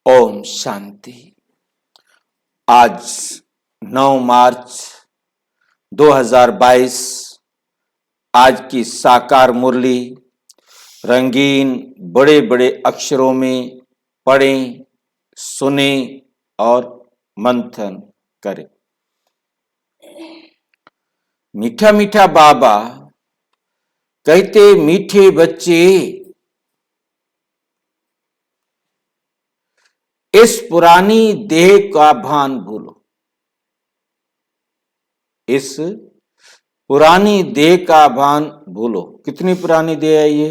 ओम शांति। आज 9 मार्च 2022 आज की साकार मुरली रंगीन बड़े बड़े अक्षरों में पढ़ें, सुने और मंथन करें। मीठा मीठा बाबा कहते, मीठे बच्चे इस पुरानी देह का भान भूलो। इस पुरानी देह का भान भूलो। कितनी पुरानी देह है ये?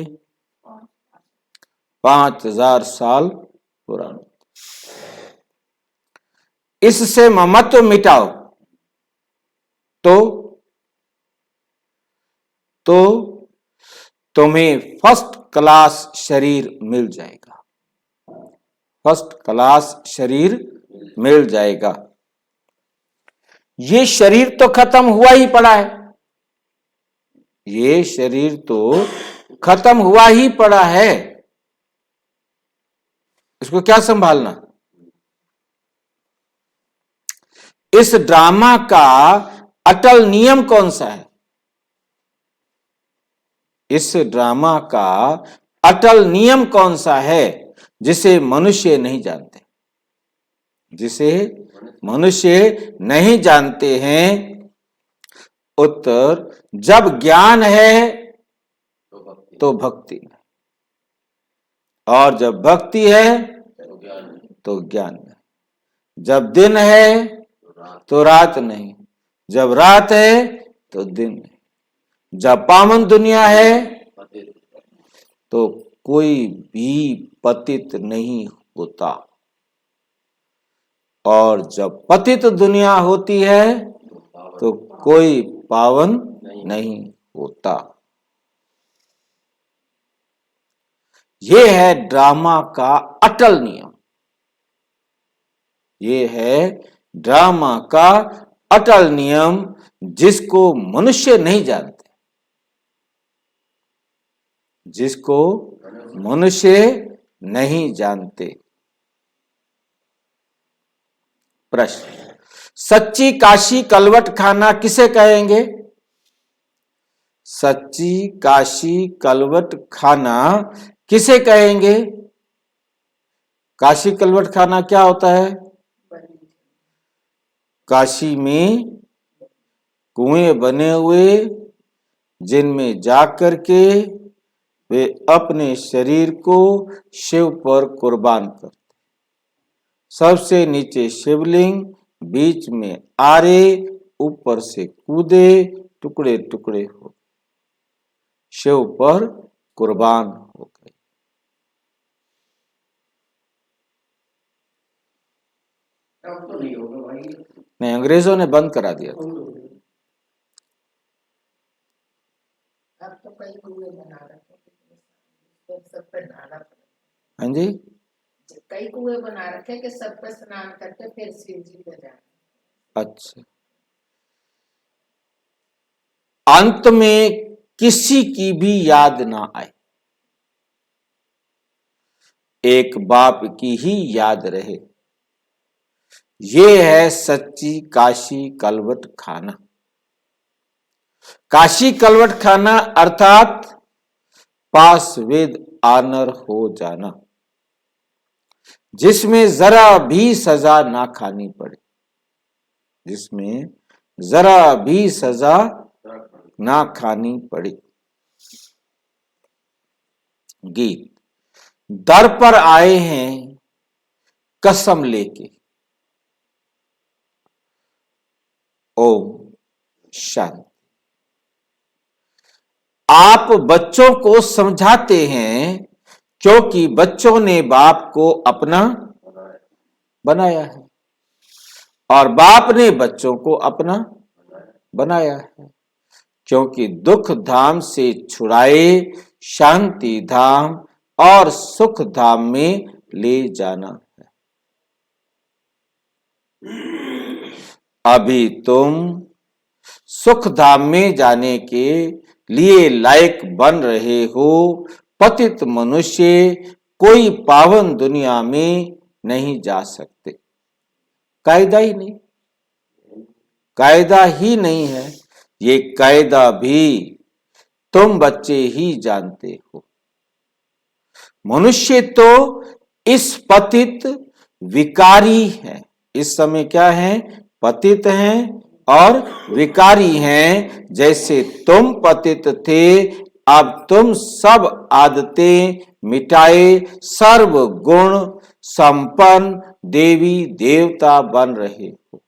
5000 साल पुरानी। इससे ममत्व मिटाओ तो तुम्हें फर्स्ट क्लास शरीर मिल जाएगा। फर्स्ट क्लास शरीर मिल जाएगा। ये शरीर तो खत्म हुआ ही पड़ा है। ये शरीर तो खत्म हुआ ही पड़ा है। इसको क्या संभालना? इस ड्रामा का अटल नियम कौन सा है? इस ड्रामा का अटल नियम कौन सा है जिसे मनुष्य नहीं जानते? जिसे मनुष्य नहीं जानते हैं। उत्तर, जब ज्ञान है तो भक्ति नहीं, और जब भक्ति है तो ज्ञान नहीं। जब दिन है तो रात नहीं, जब रात है तो दिन नहीं। जब पावन दुनिया है तो कोई भी पतित नहीं होता, और जब पतित दुनिया होती है तो कोई पावन नहीं होता। यह है ड्रामा का अटल नियम। ये है ड्रामा का अटल नियम जिसको मनुष्य नहीं जानते। जिसको मनुष्य नहीं जानते। प्रश्न, सच्ची काशी कलवट खाना किसे कहेंगे? सच्ची काशी कलवट खाना किसे कहेंगे? काशी कलवट खाना क्या होता है? काशी में कुएं बने हुए जिनमें जाकर के वे अपने शरीर को शिव पर कुर्बान करते। सबसे नीचे शिवलिंग, बीच में आरे, ऊपर से कूदे, टुकड़े टुकड़े हो शिव पर कुर्बान हो गए। नहीं, अंग्रेजों ने बंद करा दिया था। अब तो कई कुएं बना रखे हैं, सब पे नहाना पड़ेगा। हाँ जी, कई कुएं बना रखे कि सब पे स्नान करके फिर शिव जी पे जाना। अच्छा। अंत में किसी की भी याद ना आए, एक बाप की ही याद रहे। ये है सच्ची काशी कलवट खाना। काशी कलवट खाना अर्थात पास विद ऑनर हो जाना, जिसमें जरा भी सजा ना खानी पड़े। जिसमें जरा भी सजा ना खानी पड़े। गीत, दर पर आए हैं कसम लेके। ओम शांति। आप बच्चों को समझाते हैं क्योंकि बच्चों ने बाप को अपना बनाया है, और बाप ने बच्चों को अपना बनाया है, क्योंकि दुख धाम से छुड़ाए शांति धाम और सुख धाम में ले जाना है। अभी तुम सुख धाम में जाने के लिए लायक बन रहे हो। पतित मनुष्य कोई पावन दुनिया में नहीं जा सकते। कायदा ही नहीं, कायदा ही नहीं है। ये कायदा भी तुम बच्चे ही जानते हो। मनुष्य तो इस पतित विकारी है, इस समय क्या है? पतित हैं और विकारी हैं। जैसे तुम पतित थे, अब तुम सब आदतें मिटाए सर्व गुण संपन्न देवी देवता बन रहे हो।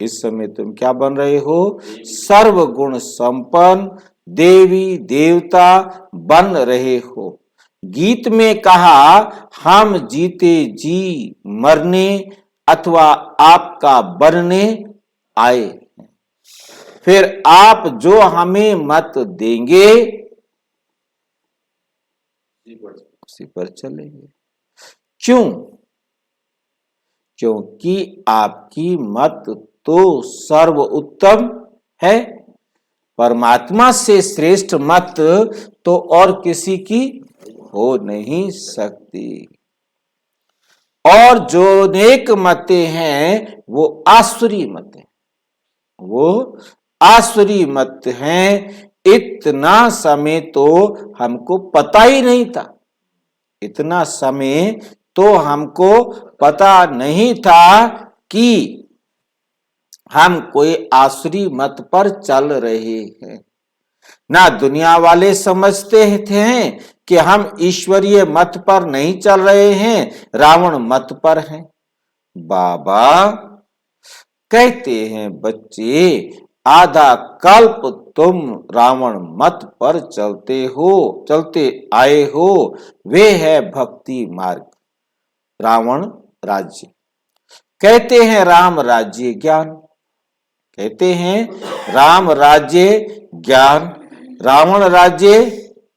इस समय तुम क्या बन रहे हो? सर्व गुण संपन्न देवी देवता बन रहे हो। गीत में कहा, हम जीते जी मरने अथवा आपका बनने आए। फिर आप जो हमें मत देंगे उसी पर चलेंगे। क्यों? क्योंकि आपकी मत तो सर्व उत्तम है। परमात्मा से श्रेष्ठ मत तो और किसी की हो नहीं सकती। और जो नेक मतें हैं वो आसुरी मत हैं, वो आसुरी मत हैं। इतना समय तो हमको पता ही नहीं था, इतना समय तो हमको पता नहीं था कि हम कोई आसुरी मत पर चल रहे हैं। ना दुनिया वाले समझते थे कि हम ईश्वरीय मत पर नहीं चल रहे हैं, रावण मत पर हैं। बाबा कहते हैं, बच्चे आधा कल्प तुम रावण मत पर चलते आए हो। वे है भक्ति मार्ग, रावण राज्य। कहते हैं राम राज्य ज्ञान, कहते हैं राम राज्य ज्ञान, रावण राज्य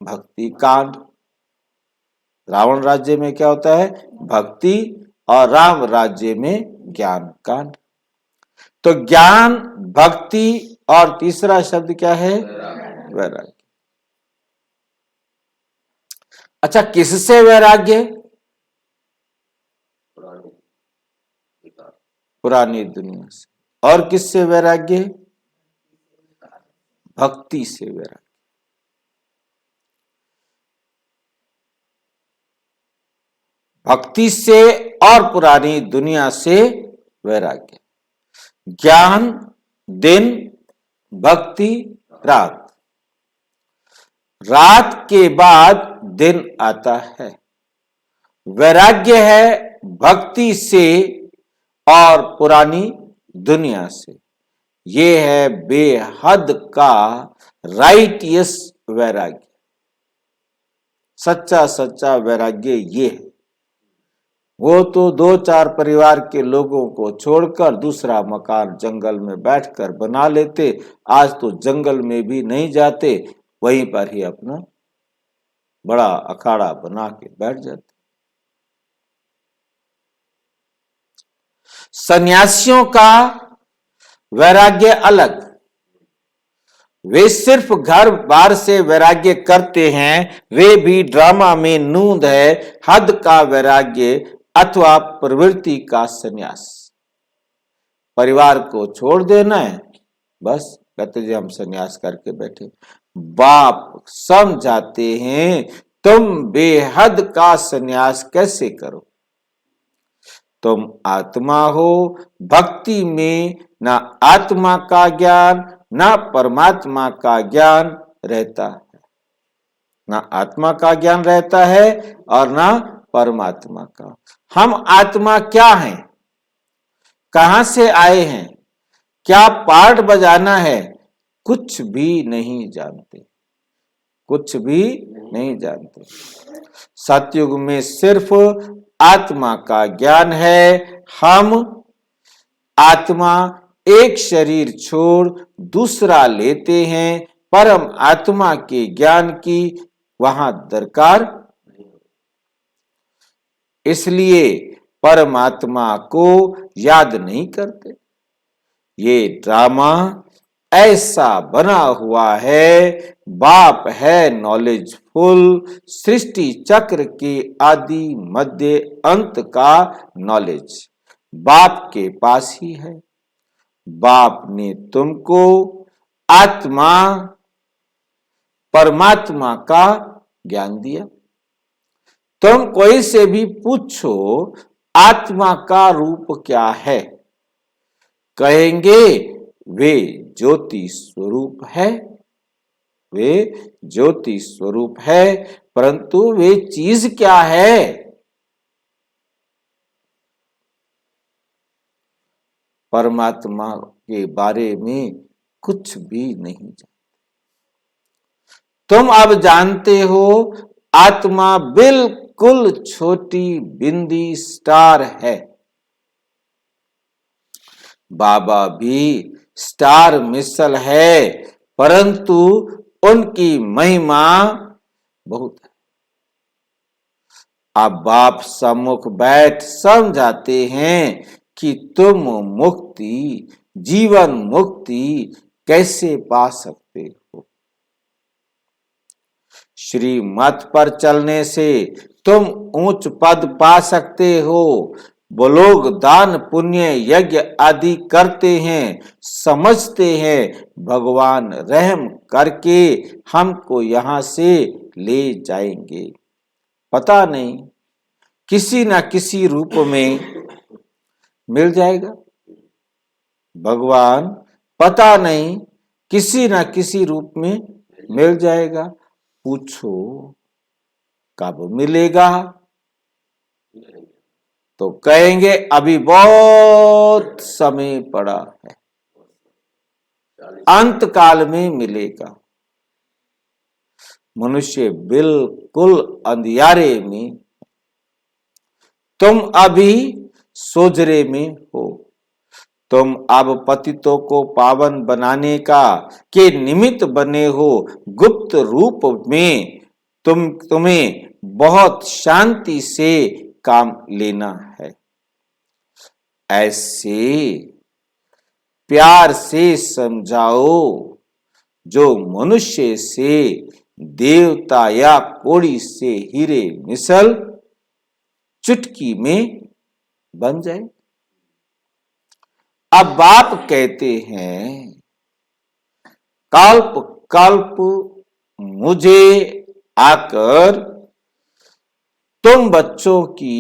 भक्ति कांड। रावण राज्य में क्या होता है? भक्ति, और राम राज्य में ज्ञान कांड। तो ज्ञान, भक्ति और तीसरा शब्द क्या है? वैराग्य। अच्छा, किससे वैराग्य? पुरानी दुनिया से। और किससे वैराग्य? भक्ति से वैराग्य। भक्ति से और पुरानी दुनिया से वैराग्य। ज्ञान दिन, भक्ति रात। रात के बाद दिन आता है। वैराग्य है भक्ति से और पुरानी दुनिया से। ये है बेहद का राइटियस वैराग्य। सच्चा सच्चा वैराग्य ये है। वो तो 2-4 परिवार के लोगों को छोड़कर दूसरा मकान जंगल में बैठकर बना लेते। आज तो जंगल में भी नहीं जाते, वहीं पर ही अपना बड़ा अखाड़ा बना के बैठ जाते। सन्यासियों का वैराग्य अलग। वे सिर्फ घर बार से वैराग्य करते हैं। वे भी ड्रामा में नूंद है हद का वैराग्य अथवा प्रवृत्ति का सन्यास। परिवार को छोड़ देना है, बस कहते जी हम सन्यास करके बैठे। बाप समझाते हैं, तुम बेहद का सन्यास कैसे करो? तुम आत्मा हो। भक्ति में ना आत्मा का ज्ञान ना परमात्मा का ज्ञान रहता है। ना आत्मा का ज्ञान रहता है और ना परमात्मा का। हम आत्मा क्या हैं? कहां से आए हैं? क्या पार्ट बजाना है? कुछ भी नहीं जानते, कुछ भी नहीं जानते। सतयुग में सिर्फ आत्मा का ज्ञान है। हम आत्मा एक शरीर छोड़ दूसरा लेते हैं। परम आत्मा के ज्ञान की वहां दरकार, इसलिए परमात्मा को याद नहीं करते। ये ड्रामा ऐसा बना हुआ है। बाप है नॉलेजफुल, सृष्टि चक्र के आदि मध्य अंत का नॉलेज बाप के पास ही है। बाप ने तुमको आत्मा परमात्मा का ज्ञान दिया। तुम कोई से भी पूछो आत्मा का रूप क्या है, कहेंगे वे ज्योति स्वरूप है, वे ज्योति स्वरूप है। परंतु वे चीज क्या है? परमात्मा के बारे में कुछ भी नहीं जानते। तुम अब जानते हो आत्मा बिल्कुल छोटी बिंदी स्टार है। बाबा भी स्टार मिसल है, परंतु उनकी महिमा बहुत है। अब बाप सम्मुख बैठ समझाते हैं कि तुम मुक्ति, जीवन मुक्ति कैसे पा सकते हो। श्रीमत पर चलने से तुम ऊंच पद पा सकते हो। वो लोग दान पुण्य यज्ञ आदि करते हैं, समझते हैं भगवान रहम करके हमको यहां से ले जाएंगे। पता नहीं किसी न किसी रूप में मिल जाएगा भगवान, पता नहीं किसी न किसी रूप में मिल जाएगा। पूछो कब मिलेगा, तो कहेंगे अभी बहुत समय पड़ा है, अंत काल में मिलेगा। मनुष्य बिल्कुल अंधियारे में, तुम अभी सोजरे में हो। तुम अब पतितों को पावन बनाने का के निमित्त बने हो। गुप्त रूप में तुम्हें बहुत शांति से काम लेना है। ऐसे प्यार से समझाओ जो मनुष्य से देवता या कोड़ी से हीरे मिसल चुटकी में बन जाए। अब बाप कहते हैं कल्प कल्प मुझे आकर तुम बच्चों की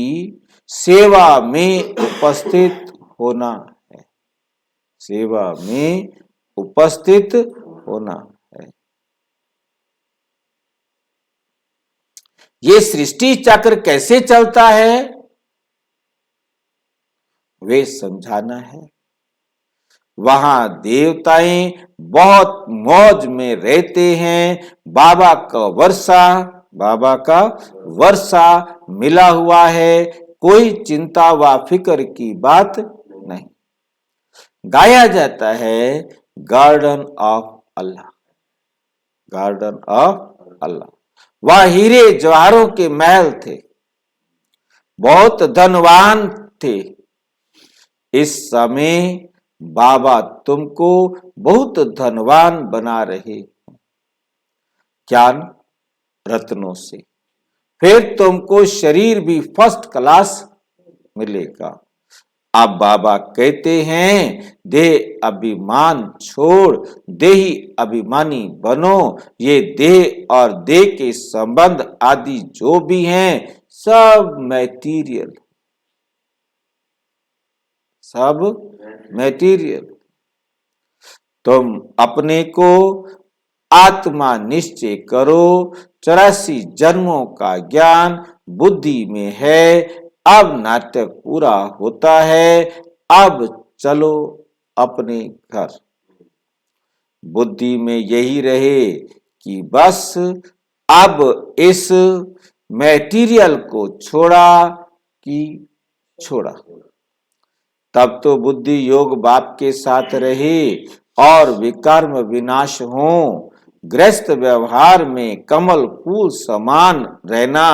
सेवा में उपस्थित होना है, सेवा में उपस्थित होना है। ये सृष्टि चक्र कैसे चलता है वे समझाना है। वहां देवताएं बहुत मौज में रहते हैं। बाबा का वर्षा मिला हुआ है, कोई चिंता व फिक्र की बात नहीं। गाया जाता है garden of Allah, garden of Allah. वह हीरे जवाहरों के महल थे, बहुत धनवान थे। इस समय बाबा तुमको बहुत धनवान बना रहे हैं ज्ञान रत्नों से। फिर तुमको शरीर भी फर्स्ट क्लास मिलेगा। अब बाबा कहते हैं देह अभिमान छोड़ देही अभिमानी बनो। ये देह और देह के संबंध आदि जो भी हैं सब मैटीरियल, सब मैटीरियल। तुम अपने को आत्मा निश्चय करो। 84 जन्मों का ज्ञान बुद्धि में है। अब नाटक पूरा होता है, अब चलो अपने घर। बुद्धि में यही रहे कि बस अब इस मैटीरियल को छोड़ा कि छोड़ा। तब तो बुद्धि योग बाप के साथ रहे और विकर्म विनाश हो। गृहस्थ व्यवहार में कमल फूल समान रहना।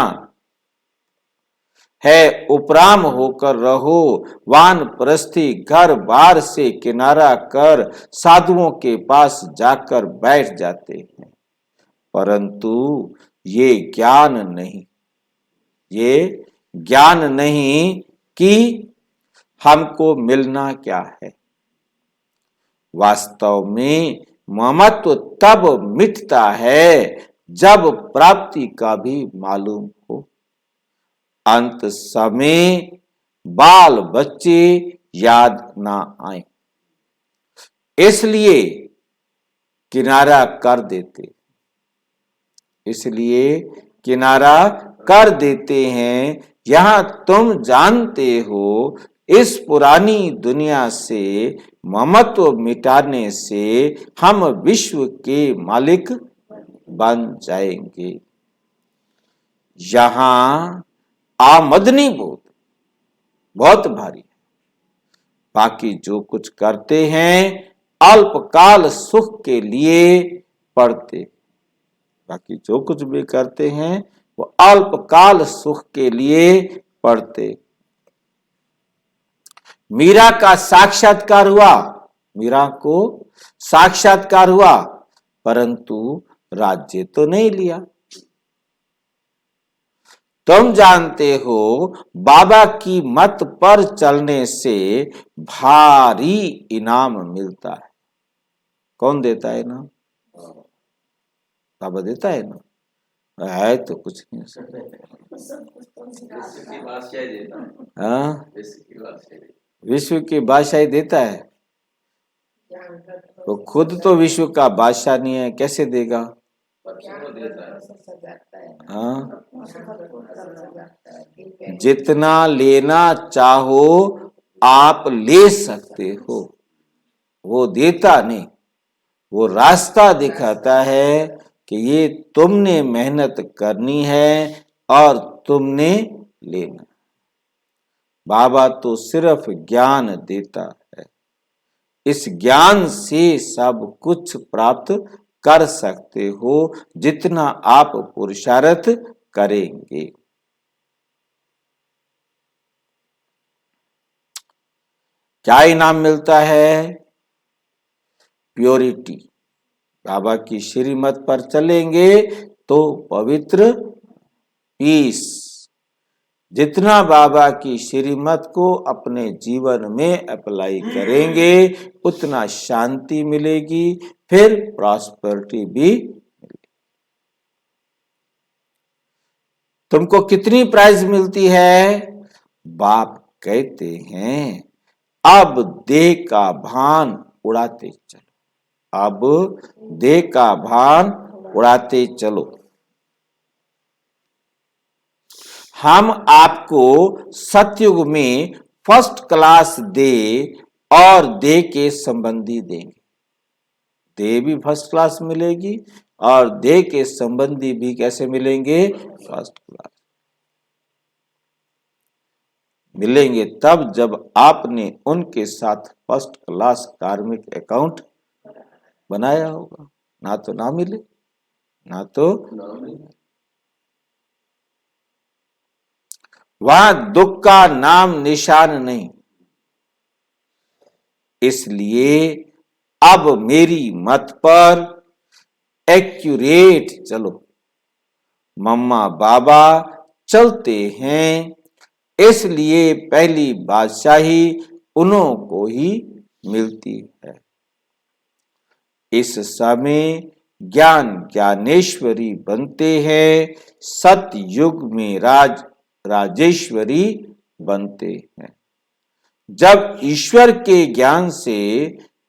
है उपराम होकर रहो। वानप्रस्थी घर बार से किनारा कर साधुओं के पास जाकर बैठ जाते हैं, परंतु ये ज्ञान नहीं कि हमको मिलना क्या है। वास्तव में ममत्व तब मिटता है जब प्राप्ति का भी मालूम हो। अंत समय बाल बच्चे याद ना आए, इसलिए किनारा कर देते हैं। यहां तुम जानते हो इस पुरानी दुनिया से ममत्व मिटाने से हम विश्व के मालिक बन जाएंगे। यहां आमदनी बहुत भारी है। बाकी जो कुछ करते हैं अल्पकाल सुख के लिए पढ़ते, बाकी जो कुछ भी करते हैं वो अल्पकाल सुख के लिए पढ़ते। मीरा का साक्षात्कार हुआ, मीरा को साक्षात्कार हुआ, परंतु राज्य तो नहीं लिया। तुम जानते हो बाबा की मत पर चलने से भारी इनाम मिलता है। कौन देता है इनाम? बाबा देता है ना, है तो कुछ नहीं। हाँ, विश्व की बादशाही देता है। तो खुद तो विश्व का बादशाह नहीं है, कैसे देगा? हाँ, जितना लेना चाहो आप ले सकते हो, वो देता नहीं। वो रास्ता दिखाता है कि ये तुमने मेहनत करनी है और तुमने लेना। बाबा तो सिर्फ ज्ञान देता है। इस ज्ञान से सब कुछ प्राप्त कर सकते हो जितना आप पुरुषार्थ करेंगे। क्या इनाम मिलता है? प्योरिटी। बाबा की श्रीमत पर चलेंगे तो पवित्र पीस। जितना बाबा की श्रीमत को अपने जीवन में अप्लाई करेंगे उतना शांति मिलेगी, फिर प्रॉस्पेरिटी भी मिलेगी। तुमको कितनी प्राइज मिलती है? बाप कहते हैं अब देह का भान उड़ाते चलो, अब देह का भान उड़ाते चलो। हम आपको सतयुग में फर्स्ट क्लास दे और दे के संबंधी देंगे। दे भी फर्स्ट क्लास मिलेगी और दे के संबंधी भी कैसे मिलेंगे? फर्स्ट क्लास मिलेंगे तब जब आपने उनके साथ फर्स्ट क्लास कार्मिक अकाउंट बनाया होगा। ना तो ना मिले, ना तो वहां दुख का नाम निशान नहीं। इसलिए अब मेरी मत पर एक्यूरेट चलो। मम्मा बाबा चलते हैं, इसलिए पहली बादशाही उन्हों को ही मिलती है। इस समय ज्ञान ज्ञानेश्वरी बनते हैं, सतयुग में राजेश्वरी बनते हैं। जब ईश्वर के ज्ञान से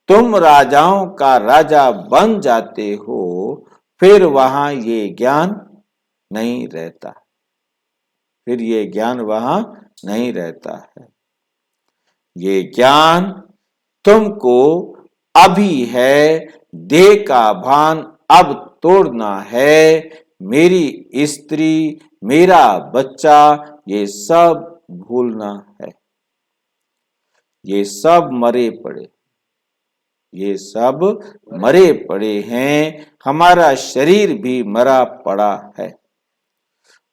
तुम राजाओं का राजा बन जाते हो, फिर वहां ये ज्ञान नहीं रहता, फिर ये ज्ञान वहां नहीं रहता है। ये ज्ञान तुमको अभी है, देह का भान अब तोड़ना है। मेरी स्त्री, मेरा बच्चा, ये सब भूलना है। ये सब मरे पड़े, ये सब मरे पड़े हैं। हमारा शरीर भी मरा पड़ा है।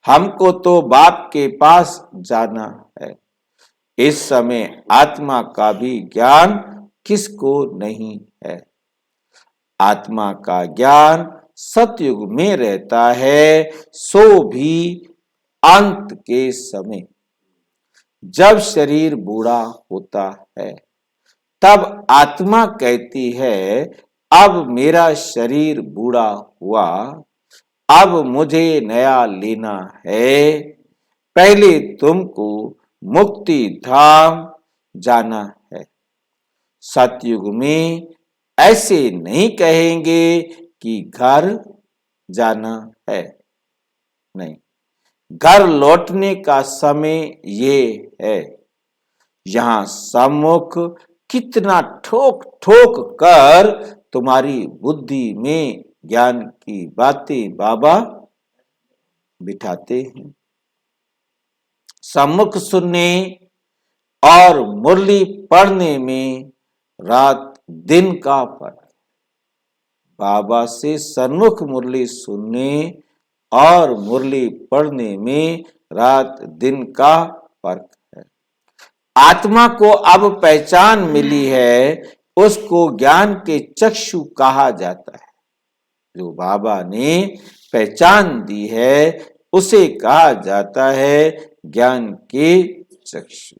हमको तो बाप के पास जाना है। इस समय आत्मा का भी ज्ञान किसको नहीं है। आत्मा का ज्ञान सतयुग में रहता है, सो भी अंत के समय। जब शरीर बूढ़ा होता है तब आत्मा कहती है, अब मेरा शरीर बूढ़ा हुआ, अब मुझे नया लेना है। पहले तुमको मुक्ति धाम जाना है। सतयुग में ऐसे नहीं कहेंगे कि घर जाना है, नहीं, घर लौटने का समय ये है। यहां सम्मुख कितना ठोक ठोक कर तुम्हारी बुद्धि में ज्ञान की बातें बाबा बिठाते हैं। सम्मुख सुनने और मुरली पढ़ने में रात दिन का फर्क। बाबा से सन्मुख मुरली सुनने और मुरली पढ़ने में रात दिन का फर्क है। आत्मा को अब पहचान मिली है, उसको ज्ञान के चक्षु कहा जाता है। जो बाबा ने पहचान दी है उसे कहा जाता है ज्ञान के चक्षु।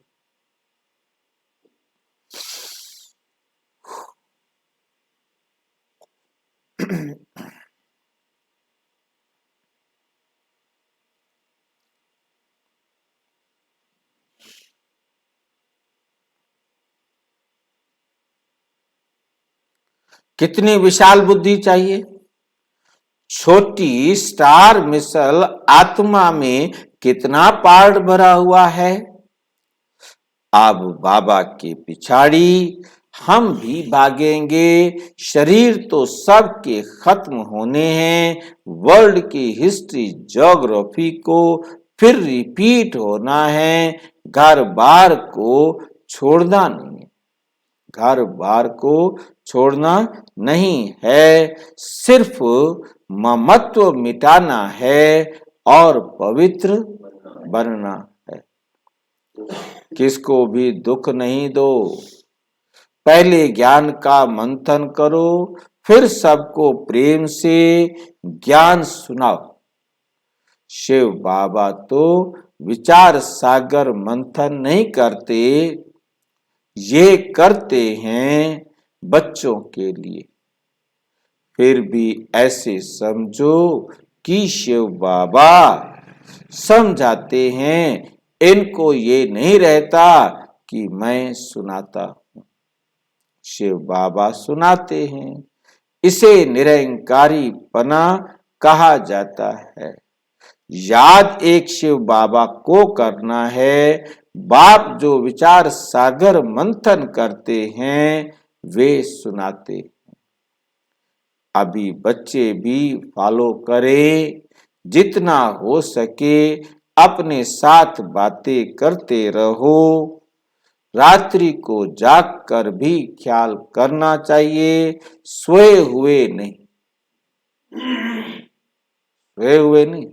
कितनी विशाल बुद्धि चाहिए। छोटी स्टार मिसल आत्मा में कितना पार्ट भरा हुआ है। अब बाबा के पिछाड़ी हम भी भागेंगे। शरीर तो सबके खत्म होने हैं। वर्ल्ड की हिस्ट्री ज्योग्राफी को फिर रिपीट होना है। घर बार को छोड़ना नहीं है, घर बार को छोड़ना नहीं है, सिर्फ ममत्व मिटाना है और पवित्र बनना है। किसको भी दुख नहीं दो। पहले ज्ञान का मंथन करो, फिर सबको प्रेम से ज्ञान सुनाओ। शिव बाबा तो विचार सागर मंथन नहीं करते, ये करते हैं बच्चों के लिए। फिर भी ऐसे समझो कि शिव बाबा समझाते हैं। इनको ये नहीं रहता कि मैं सुनाता हूं, शिव बाबा सुनाते हैं। इसे निरंकारी पना कहा जाता है। याद एक शिव बाबा को करना है। बाप जो विचार सागर मंथन करते हैं वे सुनाते हैं। अभी बच्चे भी फॉलो करें। जितना हो सके अपने साथ बातें करते रहो। रात्रि को जाग कर भी ख्याल करना चाहिए, सोए हुए नहीं। सोए हुए नहीं,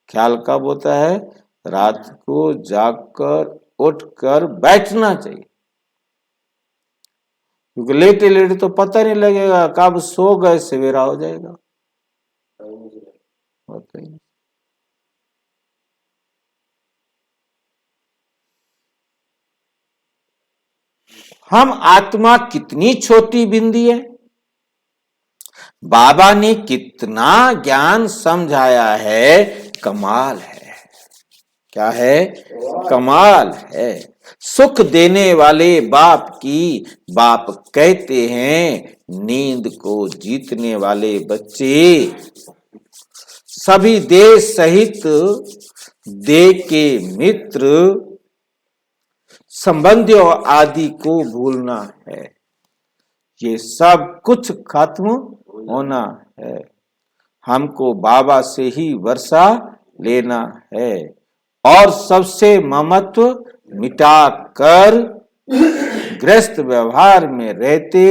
ख्याल कब होता है? रात को जागकर उठकर बैठना चाहिए, क्योंकि लेटे लेटे तो पता नहीं लगेगा कब सो गए, सवेरा हो जाएगा। होता ही। हम आत्मा कितनी छोटी बिंदी है। बाबा ने कितना ज्ञान समझाया है, कमाल है। क्या है? कमाल है। सुख देने वाले बाप की बाप कहते हैं, नींद को जीतने वाले बच्चे सभी देश सहित देह के मित्र संबंधियों आदि को भूलना है। ये सब कुछ खत्म होना है। हमको बाबा से ही वर्षा लेना है और सबसे ममत्व मिटाकर गृहस्थ व्यवहार में रहते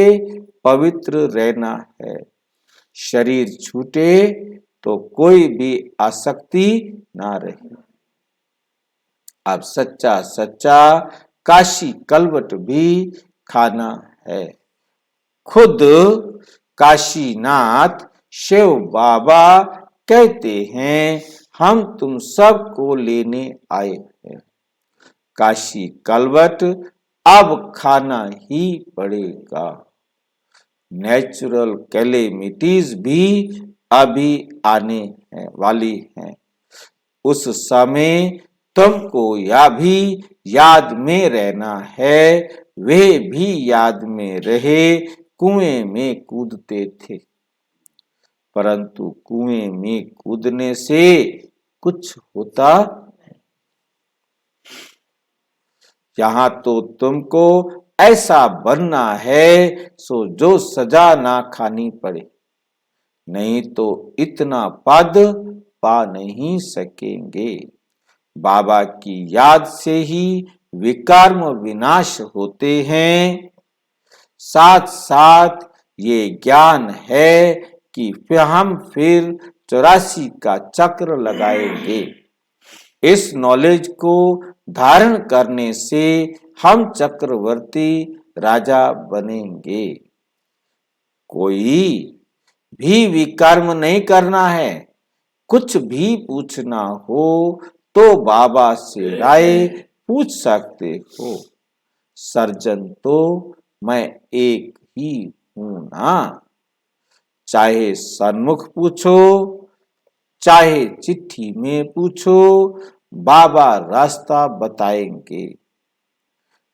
पवित्र रहना है। शरीर छूटे तो कोई भी आसक्ति ना रहे। अब सच्चा सच्चा काशी कलवट भी खाना है। खुद काशीनाथ शिव बाबा कहते हैं, हम तुम सबको लेने आए हैं। काशी कलवट अब खाना ही पड़ेगा। नेचुरल कैलेमिटीज भी अभी आने वाली हैं। उस समय तुमको यह भी याद में रहना है, वे भी याद में रहे कुएं में कूदते थे, परंतु कुएं में कूदने से कुछ होता नहीं। यहाँ तो तुमको ऐसा बनना है सो जो सजा ना खानी पड़े, नहीं तो इतना पद पा नहीं सकेंगे। बाबा की याद से ही विकर्म विनाश होते हैं। साथ साथ ये ज्ञान है कि हम फिर 84 का चक्र लगाएंगे। इस नॉलेज को धारण करने से हम चक्रवर्ती राजा बनेंगे। कोई भी विकर्म नहीं करना है। कुछ भी पूछना हो तो बाबा से राय पूछ सकते हो। सर्जन तो मैं एक ही हूं ना। चाहे सन्मुख पूछो, चाहे चिट्ठी में पूछो, बाबा रास्ता बताएंगे।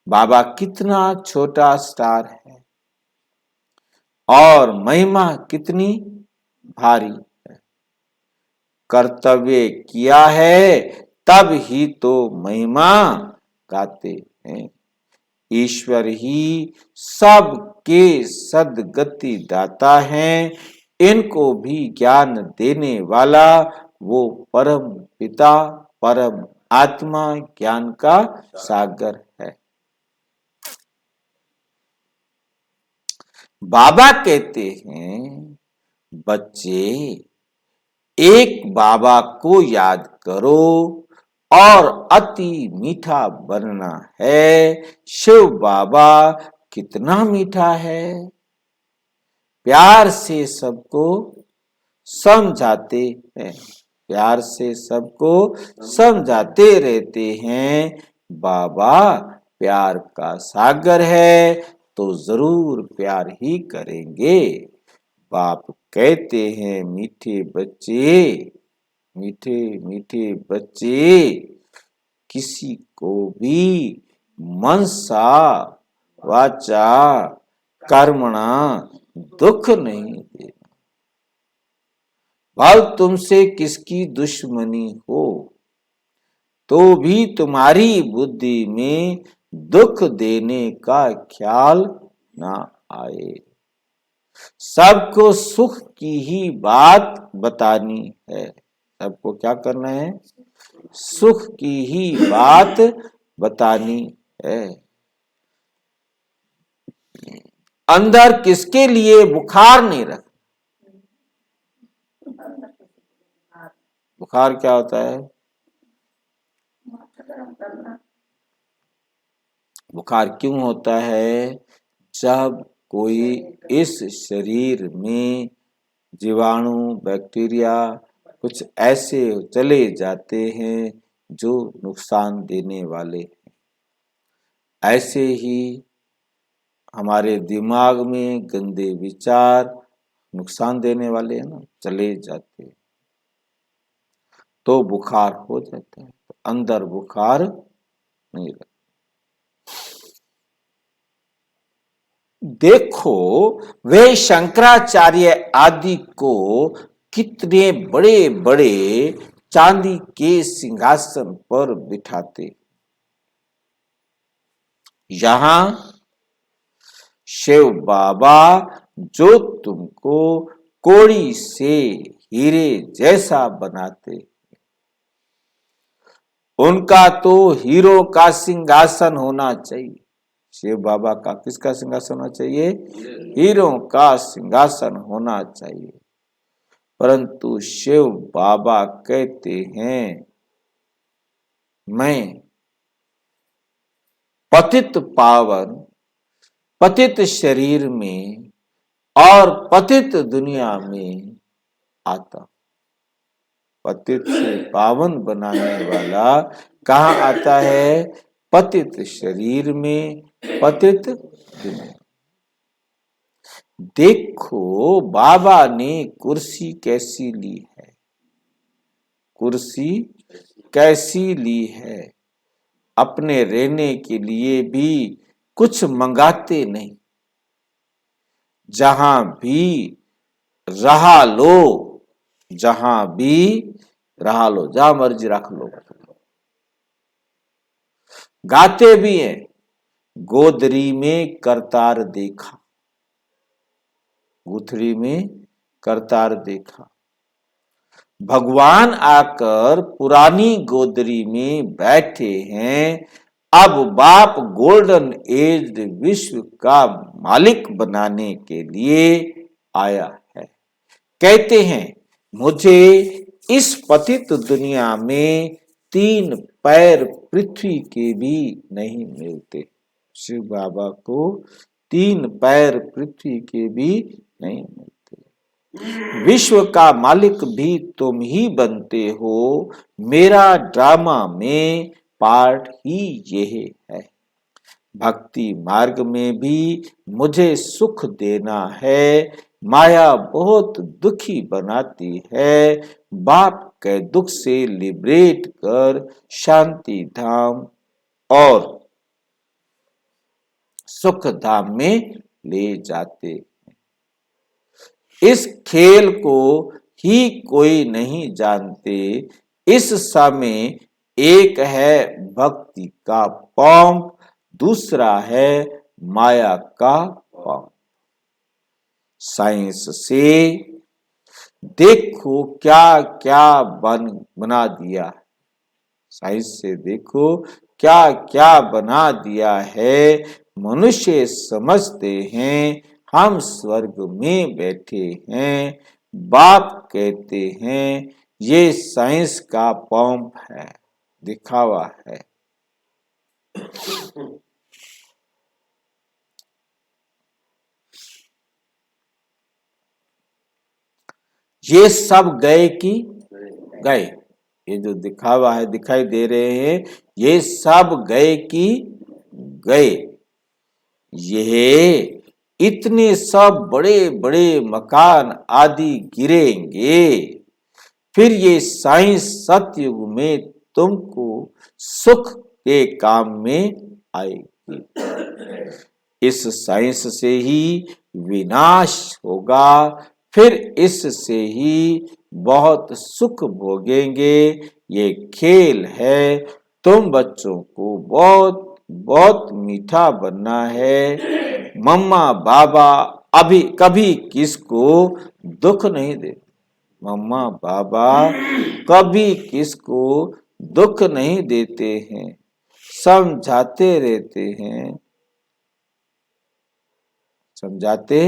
बाबा कितना छोटा स्टार है और महिमा कितनी भारी है। कर्तव्य किया है तब ही तो महिमा गाते हैं। ईश्वर ही सबके सद्गति दाता है। इनको भी ज्ञान देने वाला वो परम पिता परम आत्मा ज्ञान का सागर है। बाबा कहते हैं, बच्चे एक बाबा को याद करो और अति मीठा बनना है। शिव बाबा कितना मीठा है, प्यार से सबको समझाते हैं, प्यार से सबको समझाते रहते हैं। बाबा प्यार का सागर है तो जरूर प्यार ही करेंगे। बाप कहते हैं, मीठे बच्चे, मीठे मीठे बच्चे, किसी को भी मनसा वाचा कर्मणा दुख नहीं देना। भल तुमसे किसकी दुश्मनी हो तो भी तुम्हारी बुद्धि में दुख देने का ख्याल ना आए। सबको सुख की ही बात बतानी है। सबको क्या करना है? सुख की ही बात बतानी है। अंदर किसके लिए बुखार नहीं रख। बुखार क्या होता है? बुखार क्यों होता है? जब कोई इस शरीर में जीवाणु बैक्टीरिया कुछ ऐसे चले जाते हैं जो नुकसान देने वाले हैं। ऐसे ही हमारे दिमाग में गंदे विचार नुकसान देने वाले हैं ना, चले जाते हैं तो बुखार हो जाता है। तो अंदर बुखार नहीं रहता। देखो वे शंकराचार्य आदि को कितने बड़े बड़े चांदी के सिंहासन पर बिठाते। यहां शिव बाबा जो तुमको कोड़ी से हीरे जैसा बनाते, उनका तो हीरो का सिंहासन होना चाहिए। शिव बाबा का किसका सिंहासन होना चाहिए? हीरो का सिंहासन होना चाहिए। परंतु शिव बाबा कहते हैं मैं पतित पावन, पतित शरीर में और पतित दुनिया में आता। पतित से पावन बनाने वाला कहाँ आता है? पतित शरीर में, पतित दुनिया। देखो बाबा ने कुर्सी कैसी ली है, कुर्सी कैसी ली है। अपने रहने के लिए भी कुछ मंगाते नहीं, जहां भी रहा लो, जहां भी रहा लो, जहां मर्जी रख लो। गाते भी हैं, गोदरी में करतार देखा, गुथरी में करतार देखा। भगवान आकर पुरानी गोदरी में बैठे हैं। अब बाप गोल्डन एज विश्व का मालिक बनाने के लिए आया है। कहते हैं मुझे इस पतित दुनिया में 3 पैर पृथ्वी के भी नहीं मिलते। शिव बाबा को 3 पैर पृथ्वी के भी नहीं मिलते। विश्व का मालिक भी तुम ही बनते हो। मेरा ड्रामा में पार्ट ही यह है। भक्ति मार्ग में भी मुझे सुख देना है। माया बहुत दुखी बनाती है। बाप के दुख से लिबरेट कर शांति धाम और सुख धाम में ले जाते। इस खेल को ही कोई नहीं जानते। इस समय एक है भक्ति का पंप, दूसरा है माया का पंप। साइंस से देखो क्या क्या बना दिया। साइंस से देखो क्या क्या बना दिया है। मनुष्य समझते हैं हम स्वर्ग में बैठे हैं। बाप कहते हैं ये साइंस का पंप है, दिखावा है। ये सब गए कि गए? ये जो दिखावा है, दिखाई दे रहे हैं, ये सब गए कि गए? ये इतने सब बड़े बड़े मकान आदि गिरेंगे, फिर ये साइंस सतयुग में तुमको सुख के काम में आएगी। इस साइंस से ही विनाश होगा, फिर इससे ही बहुत सुख भोगेंगे। ये खेल है। तुम बच्चों को बहुत बहुत मीठा बनना है। मम्मा बाबा अभी कभी किसको दुख नहीं देते। मम्मा बाबा कभी किसको दुख नहीं देते हैं, समझाते रहते हैं, समझाते।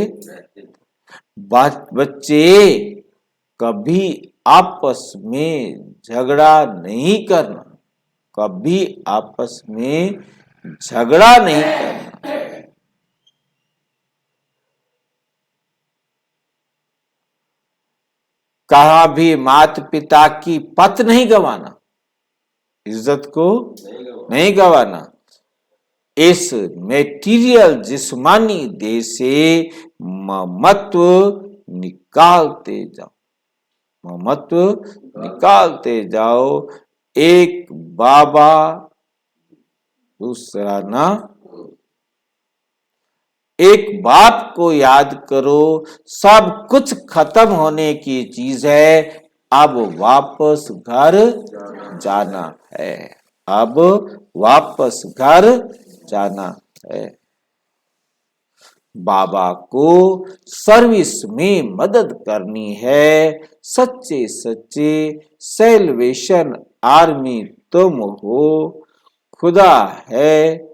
बच्चे कभी आपस में झगड़ा नहीं करना, कभी आपस में झगड़ा नहीं करना। कहा भी माता पिता की पत नहीं गंवाना, इज्जत को नहीं गंवाना। इस मेटीरियल जिस्मानी देह से ममत्व निकालते जाओ, ममत्व निकालते जाओ। एक बाबा, दूसरा ना। एक बाप को याद करो। सब कुछ खत्म होने की चीज है। अब वापस घर जाना है, अब वापस घर जाना है। बाबा को सर्विस में मदद करनी है। सच्चे सच्चे सेल्वेशन आर्मी तुम हो। खुदा है।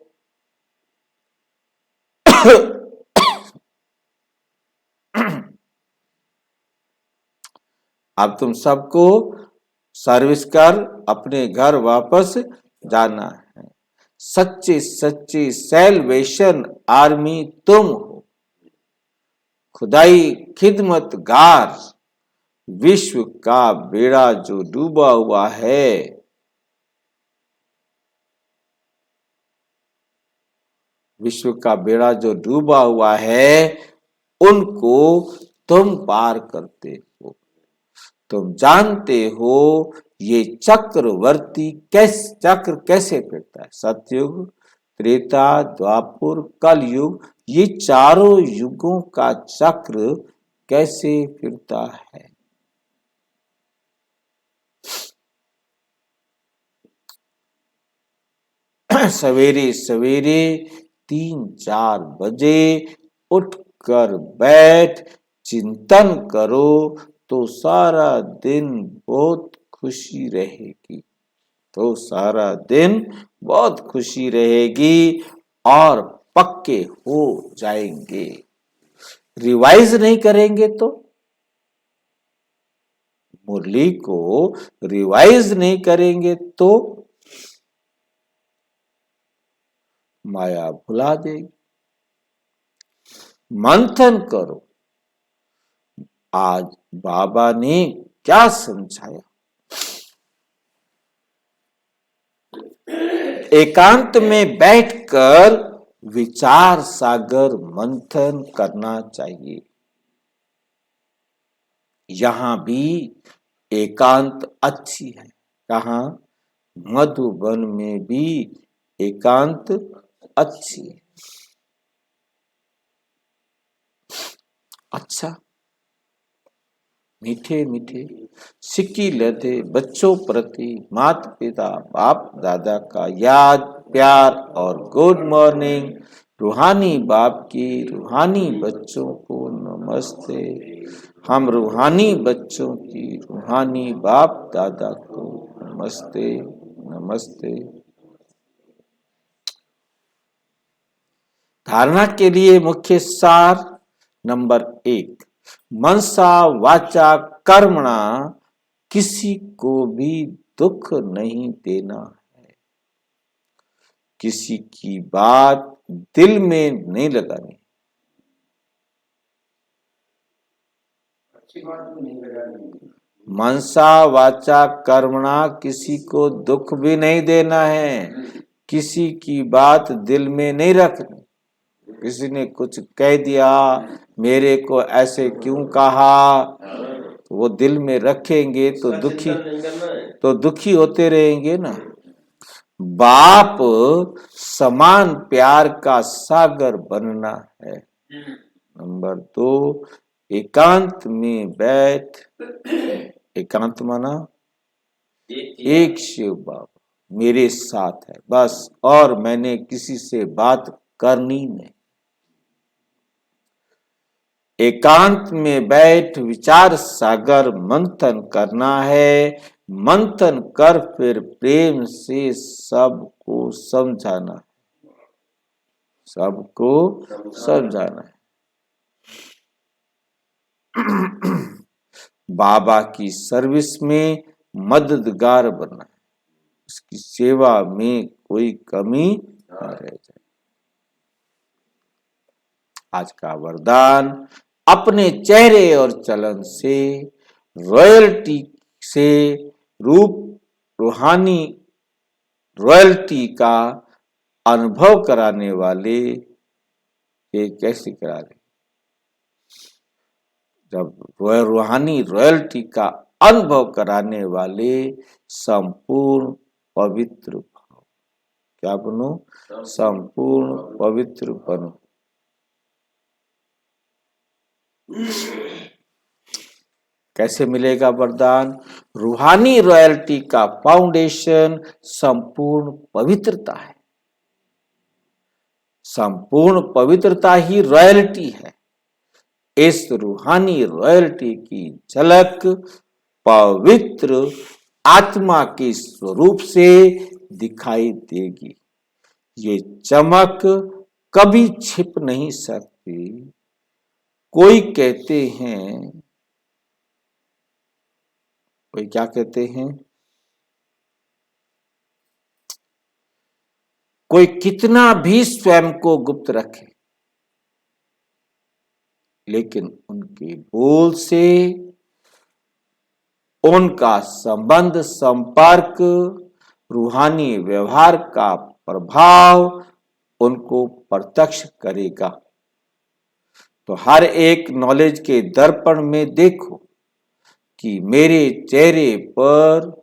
अब तुम सबको सर्विस कर अपने घर वापस जाना है। सच्चे सच्चे सैल्वेशन आर्मी तुम हो, खुदाई खिदमतगार, विश्व का बेड़ा जो डूबा हुआ है, विश्व का बेड़ा जो डूबा हुआ है, उनको तुम पार करते हो। तुम जानते हो ये चक्रवर्ती चक्र कैसे फिरता है। सतयुग, त्रेता, द्वापर, कलयुग, ये चारों युगों का चक्र कैसे फिरता है। सवेरे सवेरे 3-4 बजे उठकर बैठ चिंतन करो तो सारा दिन बहुत खुशी रहेगी, तो सारा दिन बहुत खुशी रहेगी और पक्के हो जाएंगे। रिवाइज नहीं करेंगे तो, मुरली को रिवाइज नहीं करेंगे तो माया भुला देगी। मंथन करो, आज बाबा ने क्या समझाया। एकांत में बैठकर विचार सागर मंथन करना चाहिए। यहां भी एकांत अच्छी है। कहा? मधुबन में भी एकांत अच्छी है। अच्छा, मीठे मीठे सिक्की लेते बच्चों प्रति माता पिता बाप दादा का याद, प्यार और गुड मॉर्निंग। रूहानी बाप की रूहानी बच्चों को नमस्ते। हम रूहानी बच्चों की रूहानी बाप दादा को नमस्ते नमस्ते। धारणा के लिए मुख्य सार नंबर 1, मनसा वाचा कर्मणा किसी को भी दुख नहीं देना है। किसी की बात दिल में नहीं लगानी। मनसा वाचा कर्मणा किसी को दुख भी नहीं देना है। किसी की बात दिल में नहीं रखनी। किसी ने कुछ कह दिया, मेरे को ऐसे क्यों कहा, वो दिल में रखेंगे तो दुखी होते रहेंगे ना। बाप समान प्यार का सागर बनना है। नंबर 2, एकांत में बैठ, एकांत माना एक शिव बाबा मेरे साथ है बस, और मैंने किसी से बात करनी नहीं। एकांत में बैठ विचार सागर मंथन करना है। मंथन कर फिर प्रेम से सबको समझाना है, सबको समझाना है। बाबा की सर्विस में मददगार बनना है, उसकी सेवा में कोई कमी न रह जाए। आज का वरदान, अपने चेहरे और चलन से रॉयल्टी से रूप रूहानी रॉयल्टी का अनुभव कराने वाले ये कैसे करा रहे। जब रूहानी रॉयल्टी का अनुभव कराने वाले संपूर्ण पवित्र भाव, क्या बनो? संपूर्ण पवित्र बनो। कैसे मिलेगा वरदान? रूहानी रॉयल्टी का फाउंडेशन संपूर्ण पवित्रता है। संपूर्ण पवित्रता ही रॉयल्टी है। इस रूहानी रॉयल्टी की झलक पवित्र आत्मा के स्वरूप से दिखाई देगी। ये चमक कभी छिप नहीं सकती। कोई कहते हैं कोई क्या कहते हैं, कोई कितना भी स्वयं को गुप्त रखे, लेकिन उनके बोल से उनका संबंध, संपर्क, रूहानी व्यवहार का प्रभाव उनको प्रत्यक्ष करेगा। तो हर एक नॉलेज के दर्पण में देखो कि मेरे चेहरे पर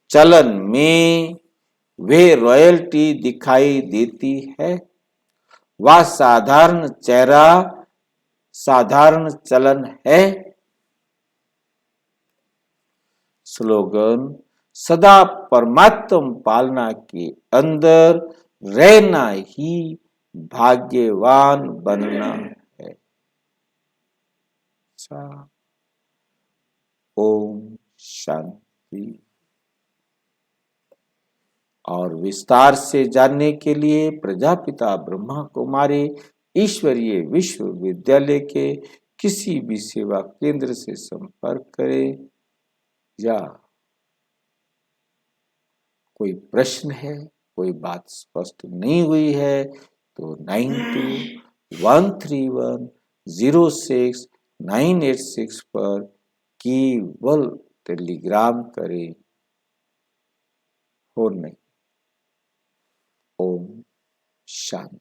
चलन में वे रॉयल्टी दिखाई देती है। वह साधारण चेहरा साधारण चलन है। स्लोगन, सदा परमात्म पालना के अंदर रहना ही भाग्यवान बनना है। अच्छा, ओम शांति। और विस्तार से जानने के लिए प्रजापिता ब्रह्मा कुमारी ईश्वरीय विश्वविद्यालय के किसी भी सेवा केंद्र से संपर्क करें, या कोई प्रश्न है, कोई बात स्पष्ट नहीं हुई है तो 9213106986 पर केवल टेलीग्राम करें, और नहीं। ओम शांति।